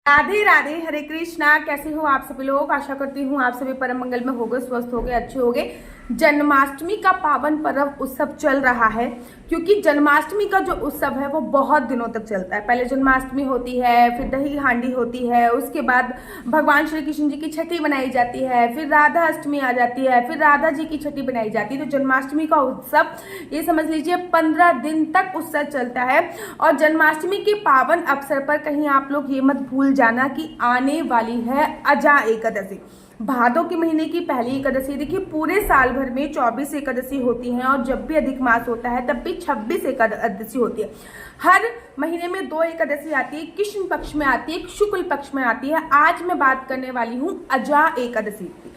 राधे राधे, हरे कृष्णा। कैसे हो आप सभी लोग? आशा करती हूँ आप सभी परम मंगल में होगे, स्वस्थ होगे, अच्छे होगे। जन्माष्टमी का पावन पर्व उत्सव चल रहा है, क्योंकि जन्माष्टमी का जो उत्सव है वो बहुत दिनों तक चलता है। पहले जन्माष्टमी होती है, फिर दही हांडी होती है, उसके बाद भगवान श्री कृष्ण जी की छठी बनाई जाती है, फिर राधा अष्टमी आ जाती है, फिर राधा जी की छठी बनाई जाती है। तो जन्माष्टमी का उत्सव ये समझ लीजिए 15 दिन तक उत्सव चलता है। और जन्माष्टमी के पावन अवसर पर कहीं आप लोग ये मत भूल जाना कि आने वाली है अजा एकादशी, भादों के महीने की पहली एकादशी। देखिए, पूरे साल भर में 24 एकादशी होती हैं, और जब भी अधिक मास होता है तब भी 26 एकादशी होती है। हर महीने में 2 एकादशी आती है, कृष्ण पक्ष में आती है, शुक्ल पक्ष में आती है। आज मैं बात करने वाली हूँ अजा एकादशी की।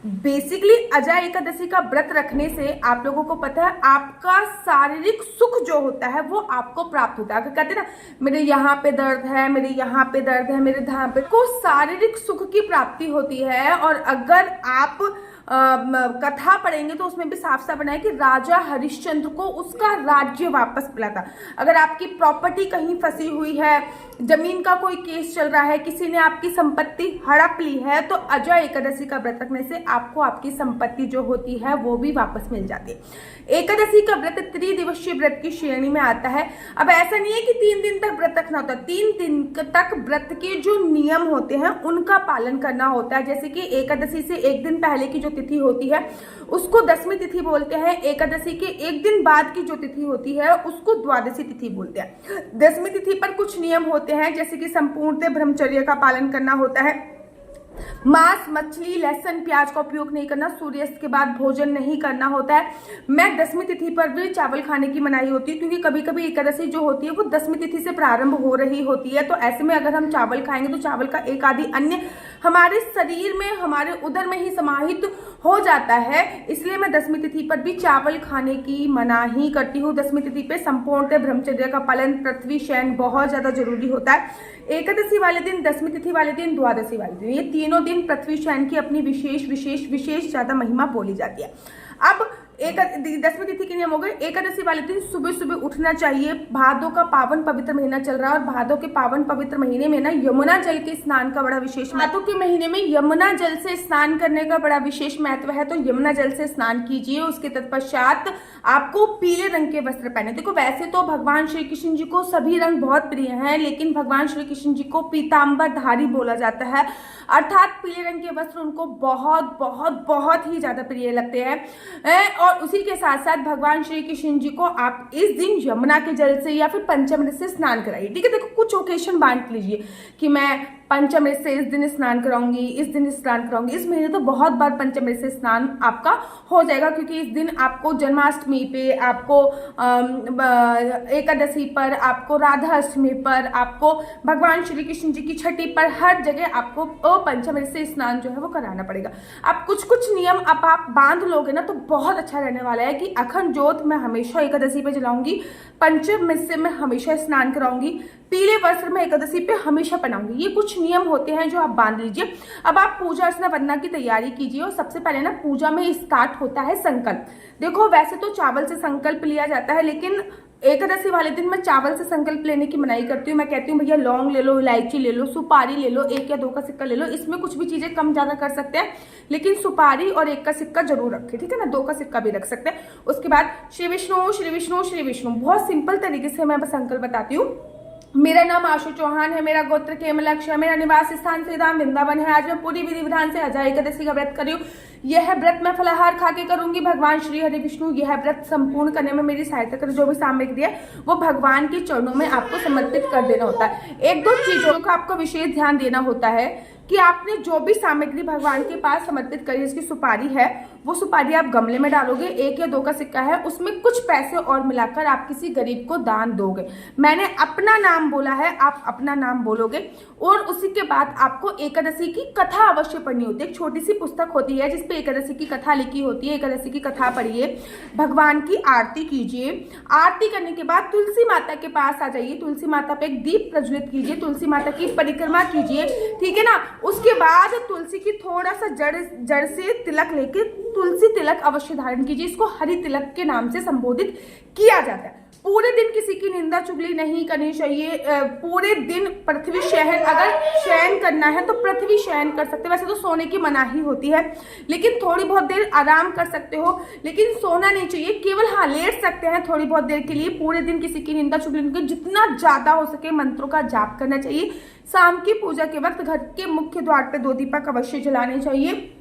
बेसिकली अजा एकादशी का व्रत रखने से आप लोगों को पता है आपका शारीरिक सुख जो होता है वो आपको प्राप्त होता है। अगर कहते हैं ना, मेरे यहाँ पे दर्द है, मेरे यहाँ पे दर्द है, मेरे यहाँ पे, को शारीरिक सुख की प्राप्ति होती है। और अगर आप कथा पढ़ेंगे तो उसमें भी साफ साफ बनाया कि राजा हरिश्चंद्र को उसका राज्य वापस मिला था। अगर आपकी प्रॉपर्टी कहीं फंसी हुई है, जमीन का कोई केस चल रहा है, किसी ने आपकी संपत्ति हड़प ली है, तो अजा एकादशी का व्रत रखने से आपको आपकी संपत्ति जो होती है वो भी वापस मिल जाती है। एकादशी का व्रत त्रिदिवसीय व्रत की श्रेणी में आता है। अब ऐसा नहीं है कि 3 दिन तक व्रत रखना होता है, 3 दिन तक व्रत के जो नियम होते हैं उनका पालन करना होता है। जैसे कि एकादशी से एक दिन पहले की जो तिथि होती है उसको दशमी तिथि बोलते हैं। एकादशी के एक दिन बाद की जो तिथि होती है उसको द्वादशी तिथि बोलते हैं। दशमी तिथि पर कुछ नियम होते हैं, जैसे कि संपूर्णतः ब्रह्मचर्य का पालन करना होता है, मांस, मछली, लहसुन, प्याज का उपयोग नहीं करना, सूर्यास्त के बाद भोजन नहीं करना होता है। मैं दशमी तिथि पर भी चावल खाने की मनाही होती है, क्योंकि कभी कभी एकादशी जो होती है वो दशमी तिथि से प्रारंभ हो रही होती है। तो ऐसे में अगर हम चावल खाएंगे तो चावल का एक आदि अन्य हमारे शरीर में, हमारे उदर में ही समाहित हो जाता है। इसलिए मैं दशमी तिथि पर भी चावल खाने की मनाही करती हूँ। दशमी तिथि पे संपूर्ण ब्रह्मचर्य का पालन, पृथ्वी शयन बहुत ज्यादा जरूरी होता है। एकादशी वाले दिन, दशमी तिथि वाले दिन, द्वादशी वाले दिन, ये तीनों दिन पृथ्वी शयन की अपनी विशेष विशेष विशेष ज्यादा महिमा बोली जाती है। अब दशमी तिथि के नियम हो गए। एकादशी वाले दिन सुबह सुबह उठना चाहिए। भादों का पावन पवित्र महीना चल रहा है, और भादों के पावन पवित्र महीने में ना यमुना जल के स्नान का बड़ा विशेष, भादों के महीने में यमुना जल से स्नान करने का बड़ा विशेष महत्व है। तो यमुना जल से स्नान कीजिए। उसके तत्पश्चात आपको पीले रंग के वस्त्र पहने। देखो, वैसे तो भगवान श्री कृष्ण जी को सभी रंग बहुत प्रिय हैं, लेकिन भगवान श्री कृष्ण जी को पीताम्बर धारी बोला जाता है, अर्थात पीले रंग के वस्त्र उनको बहुत बहुत बहुत ही ज्यादा प्रिय लगते हैं। और उसी के साथ साथ भगवान श्री कृष्ण जी को आप इस दिन यमुना के जल से या फिर पंचामृत से स्नान कराइए। ठीक है, देखो कुछ ओकेशन बांट लीजिए कि मैं पंचामृत से इस दिन स्नान कराऊंगी, इस दिन स्नान कराऊंगी। इस महीने तो बहुत बार पंचामृत से स्नान आपका हो जाएगा, क्योंकि इस दिन आपको जन्माष्टमी पे, आपको एकादशी पर, आपको राधा अष्टमी पर, आपको भगवान श्री कृष्ण जी की छठी पर, हर जगह आपको पंचामृत से स्नान जो है वो कराना पड़ेगा। अब कुछ कुछ नियम अब आप बांध लोगे ना तो बहुत अच्छा रहने वाला है। कि अखंड ज्योत मैं हमेशा एकादशी पे जलाऊंगी, पंचामृत से मैं हमेशा स्नान कराऊंगी, पीले वस्त्र में एकादशी पे हमेशा पहनाऊंगी। ये कुछ नियम होते हैं जो आप बांध लीजिए। अब आप पूजा अर्चना वंदना की तैयारी कीजिए। और सबसे पहले ना पूजा में स्टार्ट होता है संकल्प। देखो, वैसे तो चावल से संकल्प लिया जाता है, लेकिन एकादशी वाले दिन मैं चावल से संकल्प लेने की मनाही करती हूँ। मैं कहती हूँ भैया लौंग ले लो, इलायची ले लो, सुपारी ले लो, 1 या 2 का सिक्का ले लो। इसमें कुछ भी चीजें कम ज्यादा कर सकते हैं, लेकिन सुपारी और 1 का सिक्का जरूर रखें। ठीक है ना, 2 का सिक्का भी रख सकते हैं। उसके बाद श्री विष्णु श्री विष्णु श्री विष्णु, बहुत सिंपल तरीके से मैं संकल्प बताती हूँ। मेरा नाम आशु चौहान है, मेरा गोत्र केमलक्ष है, मेरा निवास स्थान श्री धाम वृंदावन है। आज मैं पूरी विधि विधान से अजा एकादशी का व्रत कर रही हूँ। यह व्रत मैं फलाहार खा के करूंगी। भगवान श्री हरि विष्णु यह व्रत संपूर्ण करने में मेरी सहायता कर। जो भी सामग्री है वो भगवान के चरणों में आपको समर्पित कर देना होता है। 1-2 चीजों का आपको विशेष ध्यान देना होता है कि आपने जो भी सामग्री भगवान के पास समर्पित करी, इसकी सुपारी है, वो सुपारी आप गमले में डालोगे। 1 या 2 का सिक्का है, उसमें कुछ पैसे और मिलाकर आप किसी गरीब को दान दोगे। मैंने अपना नाम बोला है, आप अपना नाम बोलोगे। और उसी के बाद आपको एकादशी की कथा अवश्य पढ़नी होती है। एक छोटी सी पुस्तक होती है जिसपे एकादशी की कथा लिखी होती है। एकादशी की कथा पढ़िए, भगवान की आरती कीजिए। आरती करने के बाद तुलसी माता के पास आ जाइए, तुलसी माता पे एक दीप प्रज्वलित कीजिए, तुलसी माता की परिक्रमा कीजिए। ठीक है ना, उसके बाद तुलसी की थोड़ा सा जड़ से तिलक लेके तुलसी तिलक अवश्य धारण कीजिए। इसको हरि तिलक के नाम से संबोधित किया जाता है। पूरे दिन किसी की निंदा चुगली नहीं करनी चाहिए। पूरे दिन पृथ्वी शयन, अगर शयन करना है तो पृथ्वी शयन कर सकते हैं। वैसे तो सोने की मनाही होती है, लेकिन थोड़ी बहुत देर आराम कर सकते हो, लेकिन सोना नहीं चाहिए। केवल हाँ लेट सकते हैं थोड़ी बहुत देर के लिए। पूरे दिन किसी की निंदा चुगली नहीं, जितना ज्यादा हो सके मंत्रों का जाप करना चाहिए। शाम की पूजा के वक्त घर के मुख्य द्वार पे 2 दीपक अवश्य जलाने चाहिए।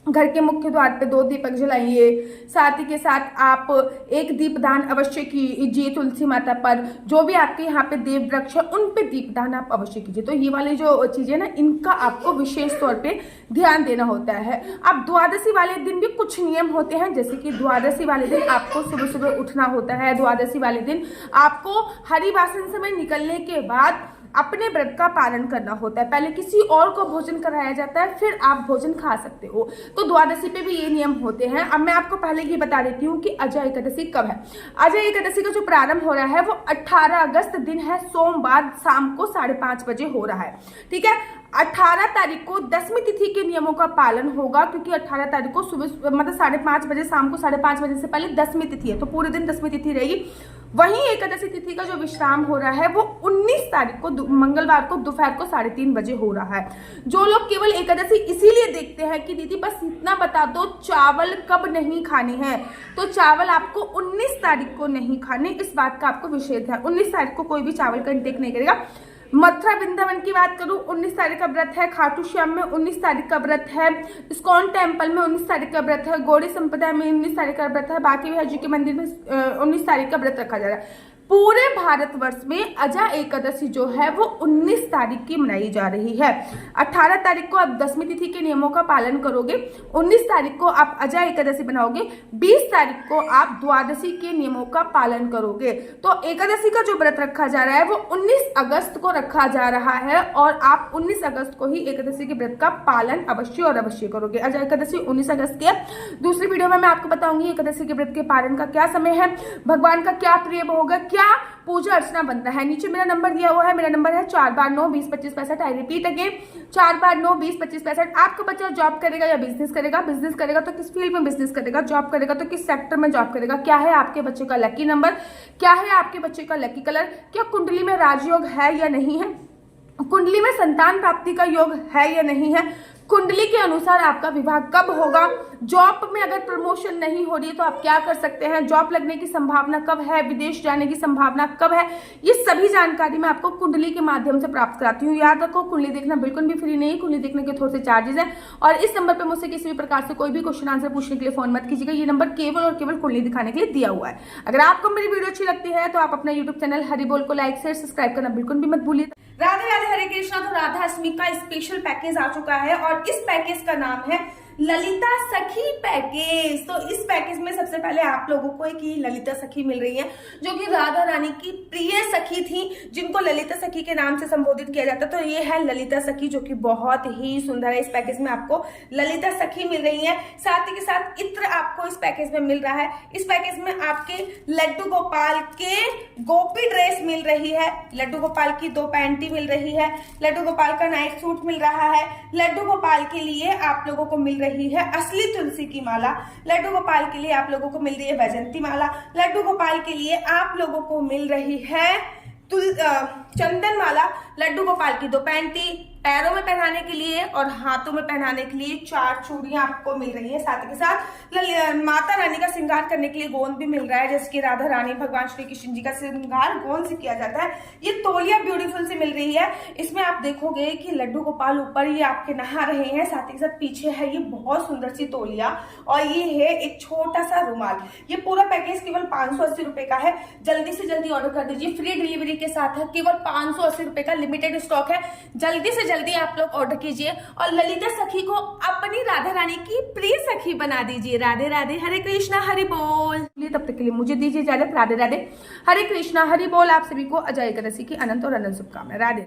घर के मुख्य द्वार पे 2 दीपक जलाइए। साथ ही के साथ आप एक दीपदान अवश्य कीजिए तुलसी माता पर। जो भी आपके यहाँ पे देव वृक्ष है उन पे दीपदान आप अवश्य कीजिए। तो ये वाली जो चीजें ना, इनका आपको विशेष तौर पे ध्यान देना होता है। अब द्वादशी वाले दिन भी कुछ नियम होते हैं, जैसे कि द्वादशी वाले दिन आपको सुबह सुबह उठना होता है। द्वादशी वाले दिन आपको हरिवासन समय निकलने के बाद अपने व्रत का पालन करना होता है। पहले किसी और को भोजन कराया जाता है, फिर आप भोजन खा सकते हो। तो द्वादशी पे भी ये नियम होते हैं। अब मैं आपको पहले ये बता देती हूँ कि अजय एकादशी कब है। अजय एकादशी का जो प्रारंभ हो रहा है वो 18 अगस्त दिन है, सोमवार शाम को 5:30 बजे हो रहा है। ठीक है, 18 तारीख को दसवीं तिथि के नियमों का पालन होगा, क्योंकि 18 तारीख को सुबह मतलब 5:30 बजे, शाम को 5:30 बजे से पहले दसवीं तिथि है, तो पूरे दिन दसवीं तिथि रहेगी। वहीं एकादशी तिथि का जो विश्राम हो रहा है वो 19 तारीख को मंगलवार को दोपहर को 3:30 बजे हो रहा है। जो लोग केवल एकादशी इसीलिए देखते हैं कि दीदी बस इतना बता दो चावल कब नहीं खाने हैं, तो चावल आपको 19 तारीख को नहीं खाने, इस बात का आपको विशेष है। 19 तारीख को कोई भी चावल का इंटेक नहीं करेगा। मथुरा वृंदावन की बात करूं, 19 तारीख का व्रत है। खाटू श्याम में 19 तारीख का व्रत है। इस्कॉन टेम्पल में 19 तारीख का व्रत है। गौड़ी संप्रदाय में 19 तारीख का व्रत है। बाकी विहार जी के मंदिर में 19 तारीख का व्रत रखा जा रहा है। पूरे भारतवर्ष में अजय एकादशी जो है वो 19 तारीख की मनाई जा रही है। 18 तारीख को आप दसवीं तिथि के नियमों का पालन करोगे, 19 तारीख को आप अजय एकादशी बनाओगे, 20 तारीख को आप द्वादशी के नियमों का पालन करोगे। तो एकादशी का जो व्रत रखा जा रहा है वो 19 अगस्त को रखा जा रहा है, और आप 19 अगस्त को ही एकादशी के व्रत का पालन अवश्य और अवश्य करोगे। अजय एकादशी 19 अगस्त की है। दूसरी वीडियो में मैं आपको बताऊंगी एकादशी के व्रत के पालन का क्या समय है, भगवान का क्या प्रिय होगा, क्या पूजा अर्चना बनता है। नीचे मेरा नंबर दिया हुआ है, मेरा नंबर है 4/9-20-25-65। I repeat again 4/9-20-25-65। आपका बच्चा जॉब करेगा या बिजनेस करेगा, बिजनेस करेगा तो किस फील्ड में बिजनेस करेगा, जॉब करेगा तो किस सेक्टर में जॉब करेगा, क्या है आपके बच्चे का लकी नंबर, क्या है आपके बच्चे का लकी कलर, क्या कुंडली में राजयोग है या नहीं है, कुंडली में संतान प्राप्ति का योग है या नहीं है, कुंडली के अनुसार आपका विवाह कब होगा, जॉब में अगर प्रमोशन नहीं हो रही है तो आप क्या कर सकते हैं, जॉब लगने की संभावना कब है, विदेश जाने की संभावना कब है, ये सभी जानकारी मैं आपको कुंडली के माध्यम से प्राप्त कराती हूँ। याद रखो कुंडली देखना बिल्कुल भी फ्री नहीं, कुंडली देखने के थोड़े से चार्जेस हैं। और इस नंबर पर मुझसे किसी भी प्रकार से कोई भी क्वेश्चन आंसर पूछने के लिए फोन मत कीजिएगा। ये नंबर केवल और केवल कुंडली दिखाने के लिए दिया हुआ है। अगर आपको मेरी वीडियो अच्छी लगती है तो आप अपना यूट्यूब चैनल हरि बोल को लाइक शेयर सब्सक्राइब करना बिल्कुल भी मत भूलिए। राधे राधे हरे कृष्णा। तो राधा अष्टमी का स्पेशल पैकेज आ चुका है और इस पैकेज का नाम है ललिता सखी पैकेज। तो इस पैकेज में सबसे पहले आप लोगों को एक ललिता सखी मिल रही है, जो कि राधा रानी की प्रिय सखी थी, जिनको ललिता सखी के नाम से संबोधित किया जाता। तो ये है ललिता सखी, जो कि बहुत ही सुंदर है। इस पैकेज में आपको ललिता सखी मिल रही है, साथ ही के साथ इत्र आपको इस पैकेज में मिल रहा है। इस पैकेज में आपके लड्डू गोपाल के गोपी ड्रेस मिल रही है, लड्डू गोपाल की 2 पैंटी मिल रही है, लड्डू गोपाल का नाइट सूट मिल रहा है, लड्डू गोपाल के लिए आप लोगों को मिल रही है असली तुलसी की माला, लड्डू गोपाल के लिए आप लोगों को मिल रही है वैजंती माला, लड्डू गोपाल के लिए आप लोगों को मिल रही है चंदन माला, लड्डू गोपाल की 2 पैंटी, पैरों में पहनाने के लिए और हाथों में पहनाने के लिए 4 चूड़ियां आपको मिल रही है। साथ ही साथ माता रानी का श्रृंगार करने के लिए गोंद भी मिल रहा है, जैसे कि राधा रानी भगवान श्री कृष्ण जी का श्रृंगार गोंद से किया जाता है। ये तोलिया ब्यूटीफुल से मिल रही है। इसमें आप देखोगे कि लड्डू गोपाल ऊपर ये आपके नहा रहे हैं, साथ ही साथ पीछे है ये बहुत सुंदर सी तोलिया और ये है एक छोटा सा रुमाल। ये पूरा पैकेज केवल 580 रुपए का है। जल्दी से जल्दी ऑर्डर कर दीजिए, फ्री डिलीवरी के साथ है। केवल 580 रुपए का लिमिटेड स्टॉक है। जल्दी से जल्दी आप लोग ऑर्डर कीजिए और ललिता सखी को अपनी राधा रानी की प्रिय सखी बना दीजिए। राधे राधे हरे कृष्णा हरि बोल। तब तक के लिए मुझे दीजिए इजाजत। राधे राधे हरे कृष्णा हरि बोल। आप सभी को अजय एकादशी की अनंत और अनंत शुभकामनाएं। राधे।